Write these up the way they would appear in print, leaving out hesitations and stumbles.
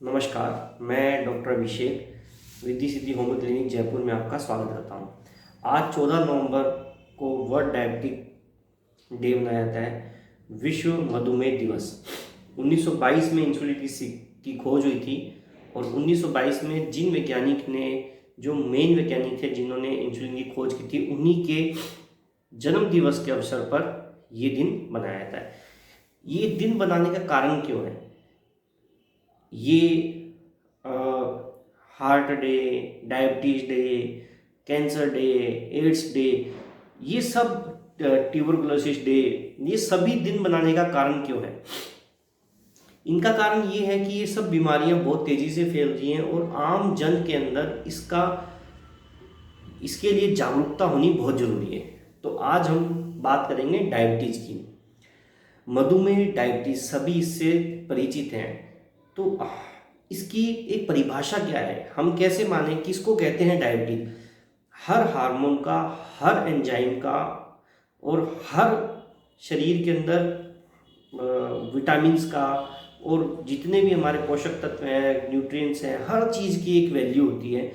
नमस्कार, मैं डॉक्टर अभिषेक Riddhi Siddhi homeo clinic Jaipur में आपका स्वागत करता हूं। आज 14 नवंबर को वर्ल्ड डायबिटिक डे मनाया जाता है, विश्व मधुमेह दिवस। 1922 में इंसुलिन की खोज हुई थी और 1922 में जिन वैज्ञानिक ने, जो मेन वैज्ञानिक थे जिन्होंने इंसुलिन की खोज की थी, उन्हीं के जन्म दिवस के अवसर पर ये दिन मनाया जाता है। ये दिन बनाने का कारण क्यों है? ये heart day, diabetes day, cancer day, AIDS day, ये सब ट्यूबरकुलोसिस डे, ये सभी दिन बनाने का कारण क्यों है? इनका कारण ये है कि ये सब बीमारियां बहुत तेजी से फैल रही हैं और आम जन के अंदर इसके लिए जागरूकता होनी बहुत जरूरी है। तो आज हम बात करेंगे डायबिटीज की। मधुमेह, डायबिटीज सभी इससे परिचित हैं। तो इसकी एक परिभाषा क्या है, हम कैसे माने किसको कहते हैं डायबिटीज? हर हार्मोन का, हर एंजाइम का और हर शरीर के अंदर विटामिन्स का और जितने भी हमारे पोषक तत्व हैं, न्यूट्रिएंट्स हैं, हर चीज़ की एक वैल्यू होती है।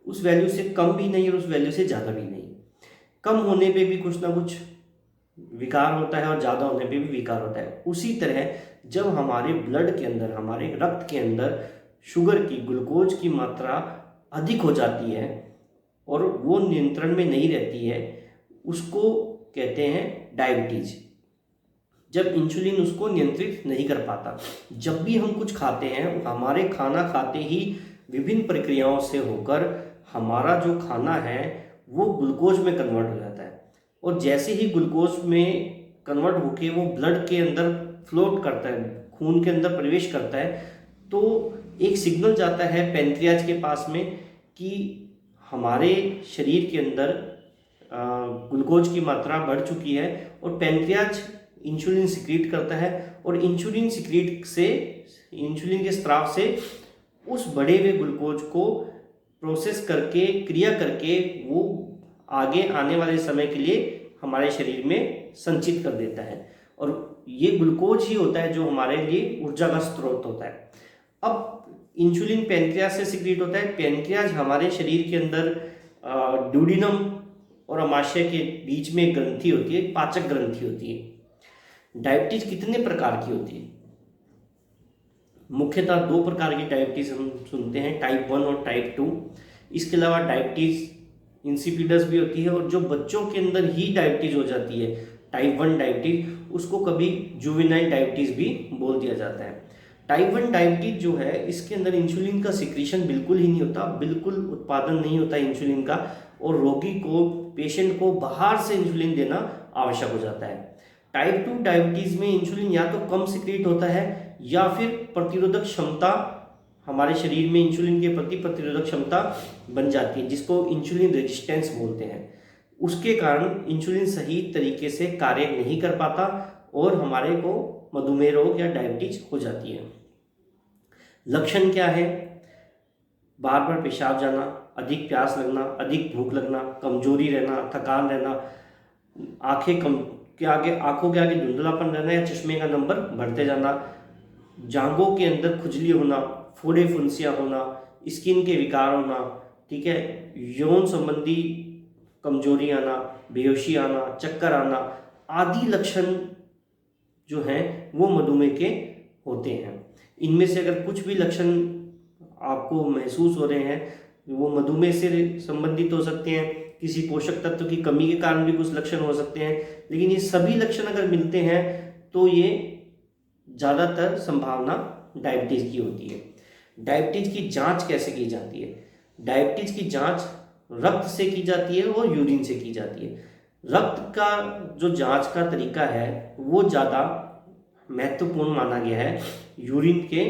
उस वैल्यू से कम भी नहीं और उस वैल्यू से ज़्यादा भी नहीं। कम होने पे भी कुछ ना कुछ विकार होता है और ज़्यादा होने पे भी विकार होता है। उसी तरह जब हमारे ब्लड के अंदर, हमारे रक्त के अंदर शुगर की, ग्लूकोज की मात्रा अधिक हो जाती है और वो नियंत्रण में नहीं रहती है, उसको कहते हैं डायबिटीज। जब इंसुलिन उसको नियंत्रित नहीं कर पाता। जब भी हम कुछ खाते हैं, हमारे खाना खाते ही विभिन्न प्रक्रियाओं से होकर हमारा जो खाना है वो ग्लूकोज में कन्वर्ट हो जाता है और जैसे ही ग्लूकोज में कन्वर्ट होके वो ब्लड के अंदर फ्लोट करता है, खून के अंदर प्रवेश करता है, तो एक सिग्नल जाता है पैंक्रियाज के पास में कि हमारे शरीर के अंदर ग्लूकोज की मात्रा बढ़ चुकी है और पैंक्रियाज इंसुलिन सिक्रीट करता है और इंसुलिन के स्राव से उस बढ़े हुए ग्लूकोज को प्रोसेस करके, क्रिया करके वो आगे आने वाले समय के लिए हमारे शरीर में संचित कर देता है और ये ग्लूकोज ही होता है जो हमारे लिए ऊर्जा का स्रोत होता है। अब इंसुलिन पैंक्रियाज से सिक्रीट होता है। पैंक्रियाज हमारे शरीर के अंदर ड्यूडिनम और अमाशय के बीच में एक ग्रंथि होती है, पाचक ग्रंथि होती है। डायबिटीज कितने प्रकार की होती है? मुख्यतः दो प्रकार की डायबिटीज हम सुनते हैं, टाइप 1 और टाइप 2। इसके अलावा डायबिटीज इंसिपिडस भी होती है और जो बच्चों के अंदर ही डायबिटीज हो जाती है, टाइप 1 डायबिटीज, उसको कभी जुवेनाइल डायबिटीज भी बोल दिया जाता है। टाइप 1 डायबिटीज जो है, इसके अंदर इंसुलिन का सिक्रीशन बिल्कुल ही नहीं होता, बिल्कुल उत्पादन नहीं होता इंसुलिन का और रोगी को, पेशेंट को बाहर से इंसुलिन देना आवश्यक हो जाता है। टाइप 2 डायबिटीज में इंसुलिन या तो कम सिक्रीट होता है या फिर प्रतिरोधक क्षमता, हमारे शरीर में इंसुलिन के प्रति प्रतिरोधक क्षमता बन जाती है, जिसको इंसुलिन रेजिस्टेंस बोलते हैं। उसके कारण इंसुलिन सही तरीके से कार्य नहीं कर पाता और हमारे को मधुमेह रोग या डायबिटीज हो जाती है। लक्षण क्या है? बार बार पेशाब जाना, अधिक प्यास लगना, अधिक भूख लगना, कमजोरी रहना, थकान रहना, आंखों के आगे धुंधलापन रहना या चश्मे का नंबर बढ़ते जाना, जांघों के अंदर खुजली होना, फोड़े फुंसियाँ होना, स्किन के विकार होना, ठीक है, यौन संबंधी कमजोरी आना, बेहोशी आना, चक्कर आना, आदि लक्षण जो हैं वो मधुमेह के होते हैं। इनमें से अगर कुछ भी लक्षण आपको महसूस हो रहे हैं, वो मधुमेह से संबंधित हो सकते हैं, किसी पोषक तत्व की कमी के कारण भी कुछ लक्षण हो सकते हैं, लेकिन ये सभी लक्षण अगर मिलते हैं तो ये ज़्यादातर संभावना डायबिटीज की होती है। डायबिटीज की जांच कैसे की जाती है? डायबिटीज की जांच रक्त से की जाती है और यूरिन से की जाती है। रक्त का जो जांच का तरीका है वो ज़्यादा महत्वपूर्ण माना गया है यूरिन के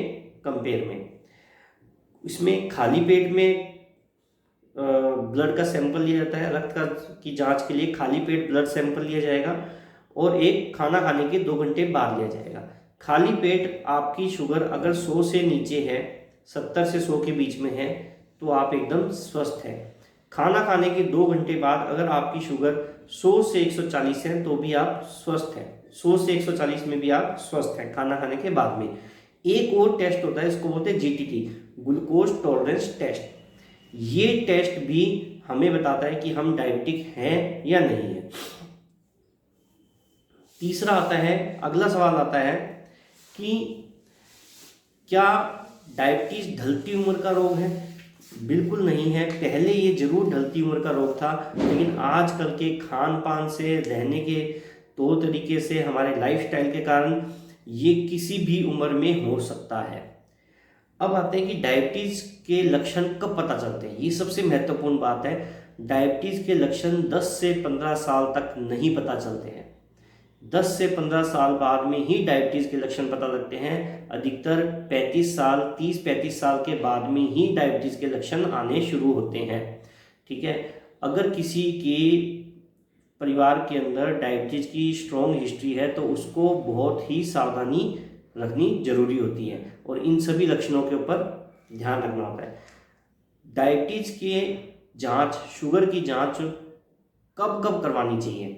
कंपेयर में। इसमें खाली पेट में ब्लड का सैंपल लिया जाता है। रक्त की जांच के लिए खाली पेट ब्लड सैंपल लिया जाएगा और एक खाना खाने के 2 घंटे बाद लिया जाएगा। खाली पेट आपकी शुगर अगर 100 से नीचे है, 70 से 100 के बीच में है, तो आप एकदम स्वस्थ हैं। खाना खाने के 2 घंटे बाद अगर आपकी शुगर 100 से 140 है तो भी आप स्वस्थ हैं। 100 से 140 में भी आप स्वस्थ हैं खाना खाने के बाद में। एक और टेस्ट होता है, इसको बोलते हैं जीटीटी, ग्लूकोज टॉलरेंस टेस्ट। ये टेस्ट भी हमें बताता है कि हम डायबिटिक हैं या नहीं है। तीसरा आता है, अगला सवाल आता है कि क्या डायबिटीज ढलती उम्र का रोग है? बिल्कुल नहीं है। पहले ये जरूर ढलती उम्र का रोग था, लेकिन आजकल के खान पान से, रहने के तौर तरीके से, हमारे लाइफस्टाइल के कारण ये किसी भी उम्र में हो सकता है। अब आते हैं कि डायबिटीज के लक्षण कब पता चलते हैं। ये सबसे महत्वपूर्ण बात है। डायबिटीज के लक्षण 10 से 15 साल तक नहीं पता चलते हैं। 10 से 15 साल बाद में ही डायबिटीज के लक्षण पता लगते हैं। अधिकतर 30-35 साल के बाद में ही डायबिटीज के लक्षण आने शुरू होते हैं। ठीक है। अगर किसी के परिवार के अंदर डायबिटीज की स्ट्रॉन्ग हिस्ट्री है तो उसको बहुत ही सावधानी रखनी जरूरी होती है और इन सभी लक्षणों के ऊपर ध्यान रखना होता है। डायबिटीज के जांच, शुगर की जांच कब कब करवानी चाहिए?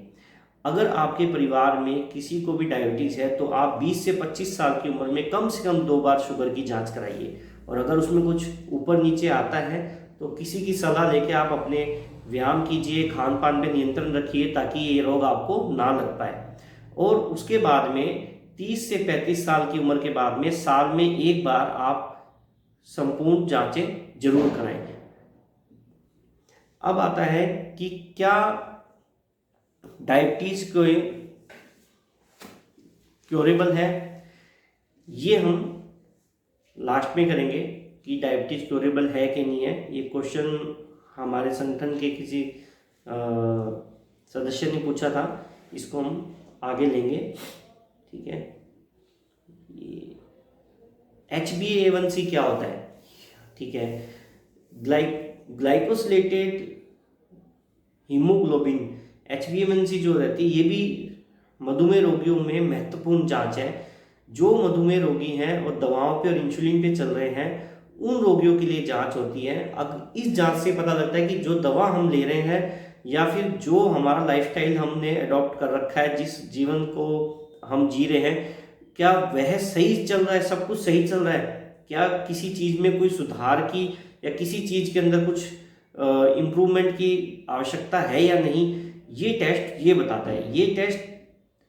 अगर आपके परिवार में किसी को भी डायबिटीज़ है तो आप 20 से 25 साल की उम्र में कम से कम 2 बार शुगर की जांच कराइए, और अगर उसमें कुछ ऊपर नीचे आता है तो किसी की सलाह लेके आप अपने व्यायाम कीजिए, खान पान पे नियंत्रण रखिए ताकि ये रोग आपको ना लग पाए। और उसके बाद में 30 से 35 साल की उम्र के बाद में साल में एक बार आप संपूर्ण जांचें जरूर कराएं। अब आता है कि क्या डायबिटीज को क्योरेबल है? ये हम लास्ट में करेंगे कि डायबिटीज क्योरेबल है कि नहीं है। ये क्वेश्चन हमारे संगठन के किसी सदस्य ने पूछा था, इसको हम आगे लेंगे। ठीक है। HbA1c क्या होता है? ठीक है। ग्लाइकोसिलेटेड हीमोग्लोबिन, HbA1c जो रहती है, ये भी मधुमेह रोगियों में महत्वपूर्ण जांच है। जो मधुमेह रोगी हैं और दवाओं पे और इंसुलिन पे चल रहे हैं, उन रोगियों के लिए जांच होती है। अब इस जांच से पता लगता है कि जो दवा हम ले रहे हैं या फिर जो हमारा लाइफस्टाइल हमने अडॉप्ट कर रखा है, जिस जीवन को हम जी रहे हैं, क्या वह सही चल रहा है, सब कुछ सही चल रहा है? क्या किसी चीज़ में कोई सुधार की या किसी चीज़ के अंदर कुछ इम्प्रूवमेंट की आवश्यकता है या नहीं? ये टेस्ट ये बताता है। ये टेस्ट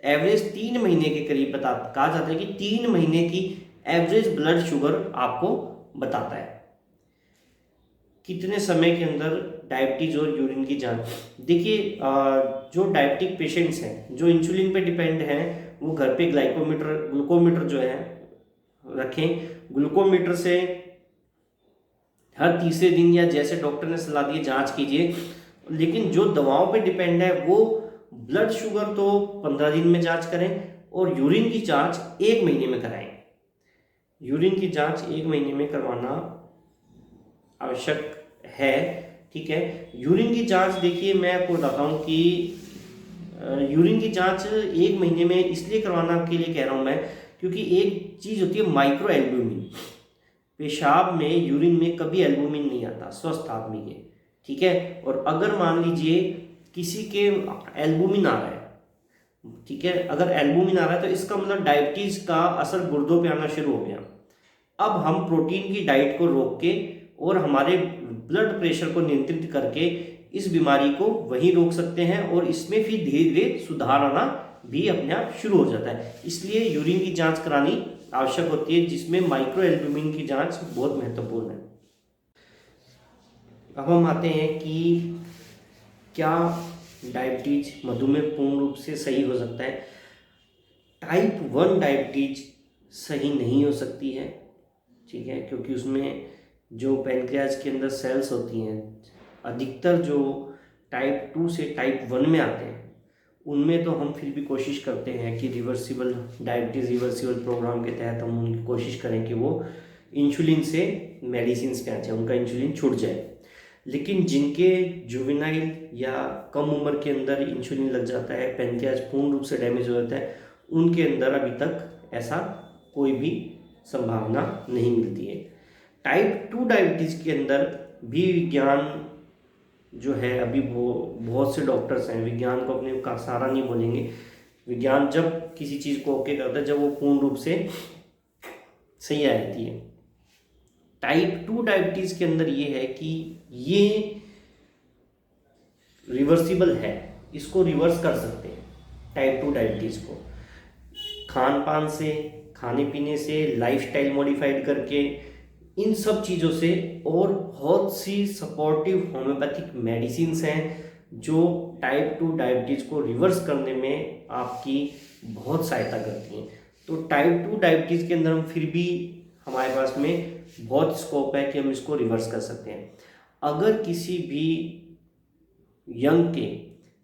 एवरेज 3 महीने के करीब कहा जाता है कि 3 महीने की एवरेज ब्लड शुगर आपको बताता है। कितने समय के अंदर डायबिटीज और यूरिन की जांच? देखिए, जो डायबिटिक पेशेंट्स हैं, जो इंसुलिन पे डिपेंड हैं, वो घर पे ग्लूकोमीटर जो है रखें। ग्लूकोमीटर से हर तीसरे दिन या जैसे डॉक्टर ने सलाह दी जांच कीजिए। लेकिन जो दवाओं पे डिपेंड है वो ब्लड शुगर तो 15 दिन में जांच करें और यूरिन की जांच 1 महीने में कराएं। यूरिन की जांच 1 महीने में करवाना आवश्यक है। ठीक है। यूरिन की जांच, देखिए मैं आपको बताता हूँ कि यूरिन की जांच 1 महीने में इसलिए करवाना के लिए कह रहा हूँ मैं, क्योंकि एक चीज़ होती है माइक्रो एल्ब्यूमिन। पेशाब में, यूरिन में कभी एल्ब्यूमिन नहीं आता स्वस्थ आदमी के। ठीक है। और अगर मान लीजिए किसी के एल्ब्यूमिन आ रहा है, ठीक है, अगर एल्ब्यूमिन आ रहा है तो इसका मतलब डायबिटीज का असर गुर्दों पे आना शुरू हो गया। अब हम प्रोटीन की डाइट को रोक के और हमारे ब्लड प्रेशर को नियंत्रित करके इस बीमारी को वहीं रोक सकते हैं और इसमें फिर धीरे धीरे सुधार आना भी अपने आप शुरू हो जाता है। इसलिए यूरिन की जांच करानी आवश्यक होती है, जिसमें माइक्रो एल्ब्यूमिन की जांच बहुत महत्वपूर्ण है। अब हम आते हैं कि क्या डायबिटीज, मधुमेह पूर्ण रूप से सही हो सकता है? टाइप 1 डायबिटीज सही नहीं हो सकती है। ठीक है। क्योंकि उसमें जो पैनक्रियाज के अंदर सेल्स होती हैं, अधिकतर जो टाइप 2 से टाइप 1 में आते हैं, उनमें तो हम फिर भी कोशिश करते हैं कि रिवर्सिबल डायबिटीज़ रिवर्सिबल प्रोग्राम के तहत हम उनकी कोशिश करें कि वो इंसुलिन से मेडिसिन पे आ जाए, उनका इंसुलिन छूट जाए। लेकिन जिनके जुवेनाइल या कम उम्र के अंदर इंसुलिन लग जाता है, पैनक्रियाज पूर्ण रूप से डैमेज हो जाता है, उनके अंदर अभी तक ऐसा कोई भी संभावना नहीं मिलती है। टाइप 2 डायबिटीज़ के अंदर भी विज्ञान जो है, अभी वो बहुत से डॉक्टर्स हैं, विज्ञान को अपने का सहारा नहीं बोलेंगे। विज्ञान जब किसी चीज़ को ओके करता है, जब वो पूर्ण रूप से सही आ जाती है। टाइप 2 डायबिटीज़ के अंदर ये है कि ये रिवर्सिबल है, इसको रिवर्स कर सकते हैं। टाइप 2 डायबिटीज़ को खान पान से, खाने पीने से, लाइफस्टाइल मॉडिफाइड करके, इन सब चीज़ों से, और बहुत सी सपोर्टिव होम्योपैथिक मेडिसिन्स हैं जो टाइप 2 डायबिटीज़ को रिवर्स करने में आपकी बहुत सहायता करती हैं। तो टाइप 2 डायबिटीज़ के अंदर हम फिर भी हमारे पास में बहुत स्कोप है कि हम इसको रिवर्स कर सकते हैं। अगर किसी भी यंग के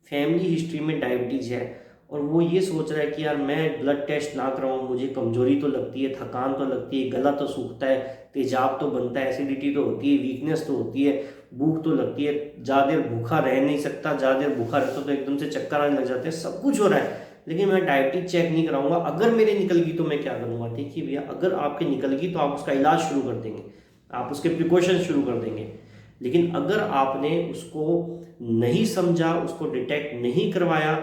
फैमिली हिस्ट्री में डायबिटीज़ है और वो ये सोच रहा है कि यार मैं ब्लड टेस्ट ना कराऊँ, मुझे कमजोरी तो लगती है, थकान तो लगती है, गला तो सूखता है, तेजाब तो बनता है, एसिडिटी तो होती है, वीकनेस तो होती है, भूख तो लगती है, ज़्यादा देर भूखा रह नहीं सकता, ज़्यादा देर भूखा रहता तो एकदम से चक्कर आने लग जाते हैं, सब कुछ हो रहा है, लेकिन मैं डायबिटीज चेक नहीं कराऊंगा, अगर मेरे निकल गई तो मैं क्या करूँगा। देखिए भैया, अगर आपके निकल गई तो आप उसका इलाज शुरू कर देंगे, आप उसके प्रिकॉशन शुरू कर देंगे। लेकिन अगर आपने उसको नहीं समझा, उसको डिटेक्ट नहीं करवाया,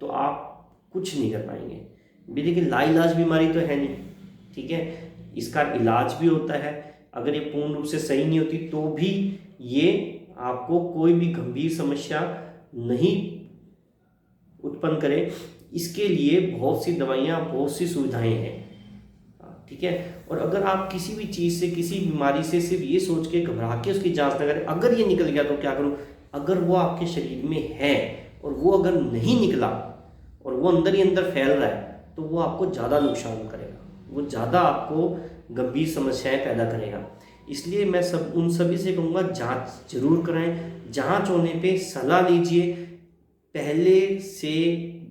तो आप कुछ नहीं कर पाएंगे। भी देखिए, लाइलाज बीमारी तो है नहीं, ठीक है, इसका इलाज भी होता है। अगर ये पूर्ण रूप से सही नहीं होती तो भी ये आपको कोई भी गंभीर समस्या नहीं उत्पन्न करे। इसके लिए बहुत सी दवाइयाँ, बहुत सी सुविधाएं हैं, ठीक है। और अगर आप किसी भी चीज़ से, किसी बीमारी से सिर्फ ये सोच के घबरा के उसकी जांच ना करें, अगर ये निकल गया तो क्या करूँ, अगर वो आपके शरीर में है और वो अगर नहीं निकला और वो अंदर ही अंदर फैल रहा है, तो वो आपको ज़्यादा नुकसान करेगा, वो ज़्यादा आपको गंभीर समस्याएं पैदा करेगा। इसलिए मैं उन सभी से कहूँगा, जांच जरूर कराएं। जांच होने पे सलाह लीजिए। पहले से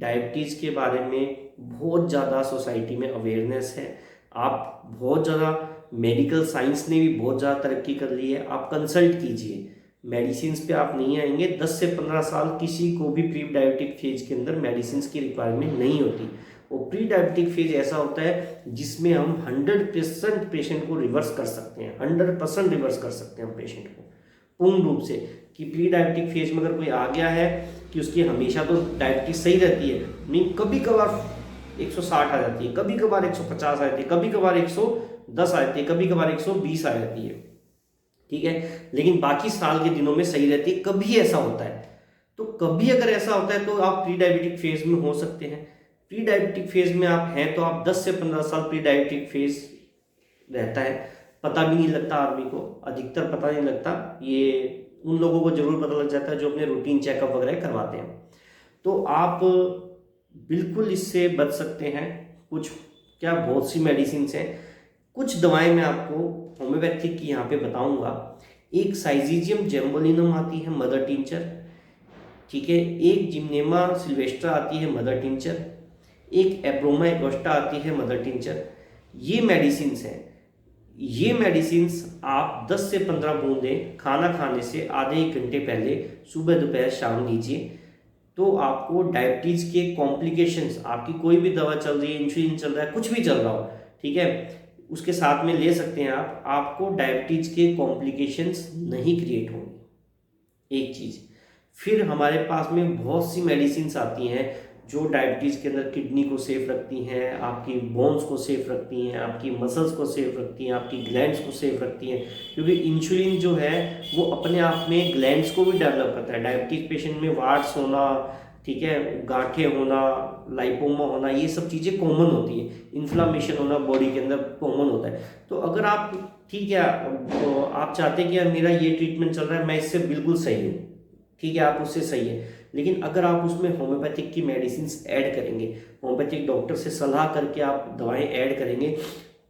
डायबिटीज़ के बारे में बहुत ज़्यादा सोसाइटी में अवेयरनेस है, आप बहुत ज़्यादा, मेडिकल साइंस ने भी बहुत ज़्यादा तरक्की कर ली है। आप कंसल्ट कीजिए, मेडिसिन पे आप नहीं आएंगे। 10 से 15 साल किसी को भी प्री डायबिटिक फेज के अंदर मेडिसिन की रिक्वायरमेंट नहीं होती। वो प्री डायबिटिक फेज ऐसा होता है जिसमें हम 100% पेशेंट को रिवर्स कर सकते हैं, 100% रिवर्स कर सकते हैं हम पेशेंट को पूर्ण रूप से। कि प्री डायबिटिक फेज में अगर कोई आ गया है कि उसकी हमेशा तो डायबिटीज सही रहती है नहीं, कभी कभार 160 आ जाती है, कभी कभार 150 आ जाती है, कभी कभार 110 आ जाती है, कभी कभार 120 आ जाती है, ठीक है, लेकिन बाकी साल के दिनों में सही रहती है। कभी ऐसा होता है, तो कभी अगर ऐसा होता है तो आप प्री डायबिटिक फेज में हो सकते हैं। प्री डायबिटिक फेज में आप हैं तो आप 10 से 15 साल प्री डायबिटिक फेज रहता है, पता भी नहीं लगता आदमी को, अधिकतर पता नहीं लगता। ये उन लोगों को जरूर पता लग जाता है जो अपने रूटीन चेकअप वगैरह करवाते हैं। तो आप बिल्कुल इससे बच सकते हैं। कुछ क्या, बहुत सी मेडिसिन हैं, कुछ दवाएं मैं आपको होम्योपैथिक की यहाँ पे बताऊंगा। एक साइजीजियम जेम्बोलिनम आती है मदर टिंचर, ठीक है, एक जिम्नेमा सिल्वेस्ट्रा आती है मदर टिंचर, एक एब्रोमा एकोस्टा आती है मदर टिंचर। ये मेडिसिन हैं। ये मेडिसिन्स आप 10 से 15 बूंदें खाना खाने से आधे एक घंटे पहले सुबह दोपहर शाम लीजिए, तो आपको डायबिटीज़ के कॉम्प्लिकेशंस, आपकी कोई भी दवा चल रही है, इंसुलिन चल रहा है, कुछ भी चल रहा हो, ठीक है, उसके साथ में ले सकते हैं आप, आपको डायबिटीज़ के कॉम्प्लिकेशंस नहीं क्रिएट होंगे, एक चीज़। फिर हमारे पास में बहुत सी मेडिसिन्स आती हैं जो डायबिटीज़ के अंदर किडनी को सेफ रखती हैं, आपकी बोन्स को सेफ रखती हैं, आपकी मसल्स को सेफ रखती हैं, आपकी ग्लैंड्स को सेफ रखती हैं, क्योंकि इंसुलिन जो है वो अपने आप में ग्लैंड्स को भी डेवलप करता है। डायबिटीज पेशेंट में वार्ड्स होना, ठीक है, गांठें होना, लाइपोमा होना, ये सब चीज़ें कॉमन होती है। इन्फ्लामेशन होना बॉडी के अंदर कॉमन होता है। तो अगर आप, ठीक है, आप चाहते हैं कि यार मेरा ये ट्रीटमेंट चल रहा है, मैं इससे बिल्कुल सही हूँ, ठीक है, आप उससे सही है, लेकिन अगर आप उसमें होम्योपैथिक की मेडिसिन ऐड करेंगे, होम्योपैथिक डॉक्टर से सलाह करके आप दवाएं ऐड करेंगे,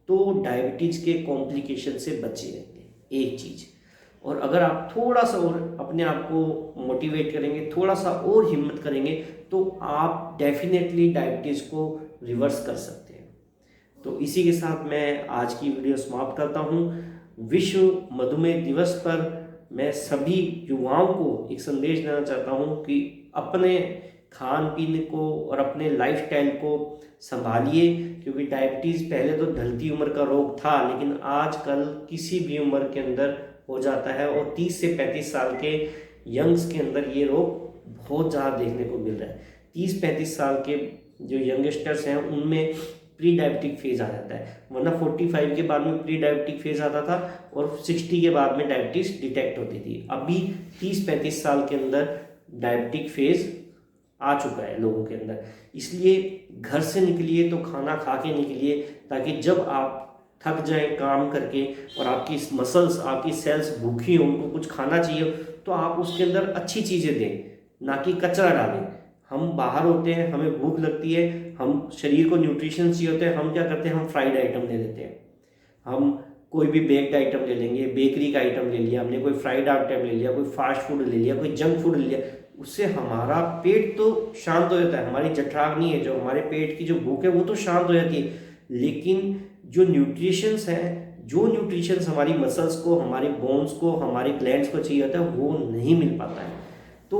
तो डायबिटीज़ के कॉम्प्लिकेशन से बचे रहेंगे, एक चीज़। और अगर आप थोड़ा सा और अपने आप को मोटिवेट करेंगे, थोड़ा सा और हिम्मत करेंगे, तो आप डेफिनेटली डायबिटीज़ को रिवर्स कर सकते हैं। तो इसी के साथ मैं आज की वीडियो समाप्त करता हूँ। विश्व मधुमेह दिवस पर मैं सभी युवाओं को एक संदेश देना चाहता हूँ कि अपने खान पीन को और अपने लाइफस्टाइल को संभालिए, क्योंकि डायबिटीज़ पहले तो ढलती उम्र का रोग था, लेकिन आजकल किसी भी उम्र के अंदर हो जाता है, और 30 से 35 साल के यंग्स के अंदर ये रोग बहुत ज़्यादा देखने को मिल रहा है। 30-35 साल के जो यंगस्टर्स हैं उनमें प्री डायबिटिक फेज आ जाता है, वरना 45 के बाद में प्री डायबिटिक फेज आता था और 60 के बाद में डायबिटीज डिटेक्ट होती थी। अभी 30-35 साल के अंदर डायबिटिक फेज आ चुका है लोगों के अंदर। इसलिए घर से निकलिए तो खाना खा के निकलिए, ताकि जब आप थक जाएं काम करके और आपकी मसल्स, आपकी सेल्स भूखी हो, उनको कुछ खाना चाहिए, तो आप उसके अंदर अच्छी चीज़ें दें, ना कि कचरा डालें। हम बाहर होते हैं, हमें भूख लगती है, हम शरीर को न्यूट्रिशन चाहिए होते हैं, हम क्या करते हैं, हम फ्राइड आइटम ले लेते हैं। हम कोई भी बेक्ड आइटम ले लेंगे, बेकरी का आइटम ले लिया हमने, कोई फ्राइड आइटम ले लिया, कोई फास्ट फूड ले लिया, कोई जंक फूड ले लिया। उससे हमारा पेट तो शांत हो जाता है, हमारी जठराग्नि है, जो हमारे पेट की जो भूख है वो तो शांत हो जाती है, लेकिन जो न्यूट्रिशंस हैं, जो न्यूट्रिशंस हमारी मसल्स को, हमारे बोन्स को, हमारे ग्लैंड्स को चाहिए होता है, वो नहीं मिल पाता है। तो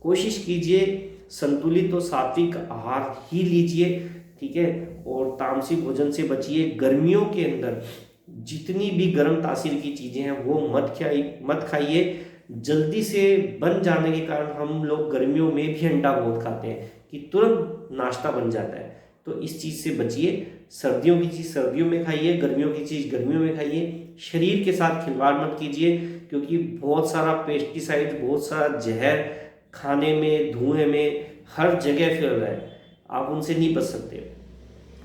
कोशिश कीजिए संतुलित और सात्विक आहार ही लीजिए, ठीक है, और तामसिक भोजन से बचिए। गर्मियों के अंदर जितनी भी गर्म तासीर की चीज़ें हैं वो मत खाइए। जल्दी से बन जाने के कारण हम लोग गर्मियों में भी अंडा बहुत खाते हैं कि तुरंत नाश्ता बन जाता है, तो इस चीज़ से बचिए। सर्दियों की चीज़ सर्दियों में खाइए, गर्मियों की चीज़ गर्मियों में खाइए। शरीर के साथ खिलवाड़ मत कीजिए, क्योंकि बहुत सारा पेस्टिसाइड, बहुत सारा जहर खाने में, धुएं में, हर जगह फैल रहा है। आप उनसे नहीं बच सकते।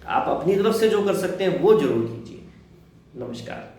आप अपनी तरफ से जो कर सकते हैं वो जरूर कीजिए। नमस्कार।